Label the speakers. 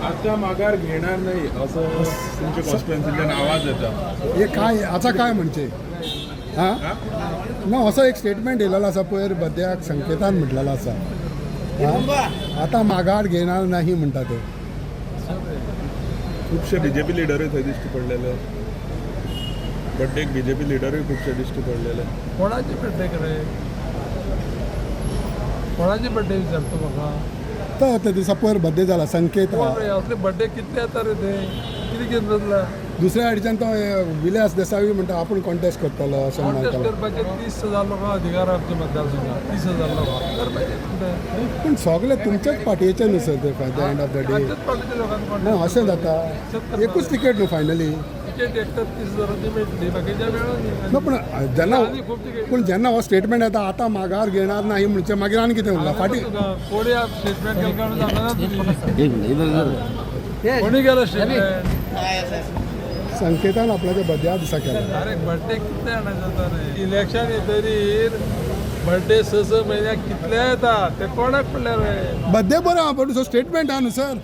Speaker 1: आता माघार घेणार नाही असं तुमच्या कॉन्स्टिट्युएन्सीच्या आवाज येता.
Speaker 2: हे काय हाचा काय म्हणजे हां ना असो एक स्टेटमेंट येयलेलो आसा पयर बद्याक संकेतान म्हटलेलो आसा आता माघार घेणार नाही म्हणटा ते.
Speaker 1: खुबशे बीजेपी लिडरूय थंय दिश्टी पडलेले. बड्डेक बीजेपी लिडरूय खुबशे दिश्टी पडलेले.
Speaker 3: कोणाची बड्डे करे कोणाची बड्डे विचारतो म्हाका.
Speaker 2: तर त्या दिसा पयर बड्डे जाला संकेत
Speaker 3: कोण रे असले बड्डे कितले येता रे ते कितें घेवन जातला.
Speaker 2: दुसऱ्या हाडच्यान तो विलास देसाई म्हणटा आपूण कॉन्टेस्ट करतलो अशें
Speaker 3: कॉन्टेस्ट
Speaker 2: म्हणटालो.
Speaker 3: करपाचे 30,000 लोकां अधिकार आमच्या मतदारसंघात 30,000 लोकां करपाचे कितें.
Speaker 2: पूण सगळे तुमच्याच पार्टयेचे न्हू सर ते the end of the day.
Speaker 3: आमच्याच पार्टीच्या लोकांक
Speaker 2: ना
Speaker 3: कॉन्टेस्ट
Speaker 2: अशें जाता एकूच तिकेट न्हू फायनली.
Speaker 3: तिकेट एकतर 30,000ची मेळटली बाकीच्या मेळना.
Speaker 2: ना पूण जेन्ना
Speaker 3: आनी खूब तिकेट
Speaker 2: पूण जेन्ना हो स्टेटमेंट येता आता माघार घेणार नाही म्हणजे मागीर आनी कितें उरलां फाटीं.
Speaker 3: कोणी स्टेटमेंट केलं काढून सांगना कोणी केलं स्टेटमेंट.
Speaker 2: संकेतान आपल्याच्या बद्या दिसा केला.
Speaker 3: अरे बड्डे कितले जाणां जाता रे. इलेक्शन येतरीर बड्डे 6 म्हयन्याक कितले येता ते कोणाक पडले रे.
Speaker 2: बद्दे बरो आहा पण स्टेटमेंट आहा न्हू सर.